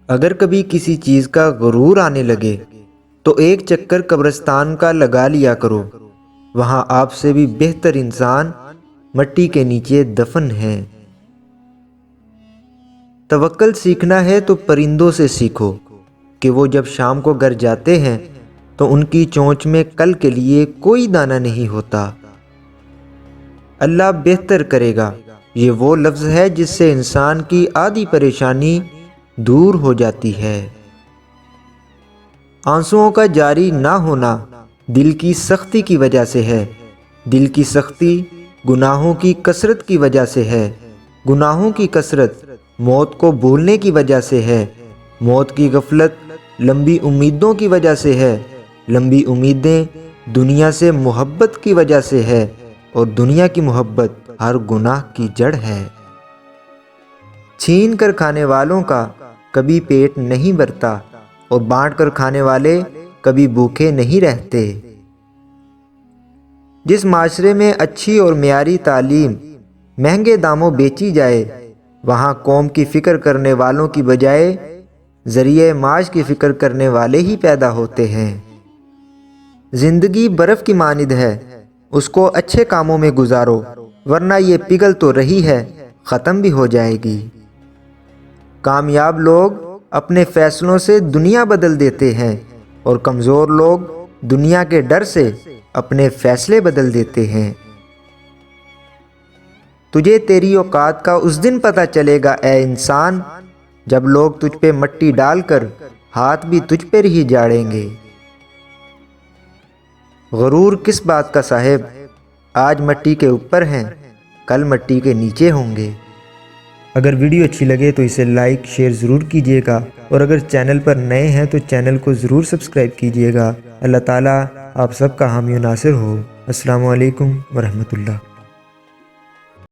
اگر کبھی کسی چیز کا غرور آنے لگے تو ایک چکر قبرستان کا لگا لیا کرو، وہاں آپ سے بھی بہتر انسان مٹی کے نیچے دفن ہیں۔ توکل سیکھنا ہے تو پرندوں سے سیکھو کہ وہ جب شام کو گھر جاتے ہیں تو ان کی چونچ میں کل کے لیے کوئی دانہ نہیں ہوتا۔ اللہ بہتر کرے گا، یہ وہ لفظ ہے جس سے انسان کی آدھی پریشانی دور ہو جاتی ہے۔ آنسوؤں کا جاری نہ ہونا دل کی سختی کی وجہ سے ہے، دل کی سختی گناہوں کی کثرت کی وجہ سے ہے، گناہوں کی کثرت موت کو بھولنے کی وجہ سے ہے، موت کی غفلت لمبی امیدوں کی وجہ سے ہے، لمبی امیدیں دنیا سے محبت کی وجہ سے ہے، اور دنیا کی محبت ہر گناہ کی جڑ ہے۔ چھین کر کھانے والوں کا کبھی پیٹ نہیں بھرتا، اور بانٹ کر کھانے والے کبھی بھوکے نہیں رہتے۔ جس معاشرے میں اچھی اور معیاری تعلیم مہنگے داموں بیچی جائے، وہاں قوم کی فکر کرنے والوں کی بجائے ذریعہ معاش کی فکر کرنے والے ہی پیدا ہوتے ہیں۔ زندگی برف کی مانند ہے، اس کو اچھے کاموں میں گزارو، ورنہ یہ پگھل تو رہی ہے، ختم بھی ہو جائے گی۔ کامیاب لوگ اپنے فیصلوں سے دنیا بدل دیتے ہیں، اور کمزور لوگ دنیا کے ڈر سے اپنے فیصلے بدل دیتے ہیں۔ تجھے تیری اوقات کا اس دن پتہ چلے گا اے انسان، جب لوگ تجھ پہ مٹی ڈال کر ہاتھ بھی تجھ پر ہی جاڑیں گے۔ غرور کس بات کا صاحب، آج مٹی کے اوپر ہیں، کل مٹی کے نیچے ہوں گے۔ اگر ویڈیو اچھی لگے تو اسے لائک شیئر ضرور کیجیے گا، اور اگر چینل پر نئے ہیں تو چینل کو ضرور سبسکرائب کیجیے گا۔ اللہ تعالیٰ آپ سب کا حامی و ناصر ہو۔ السلام علیکم ورحمۃ اللہ۔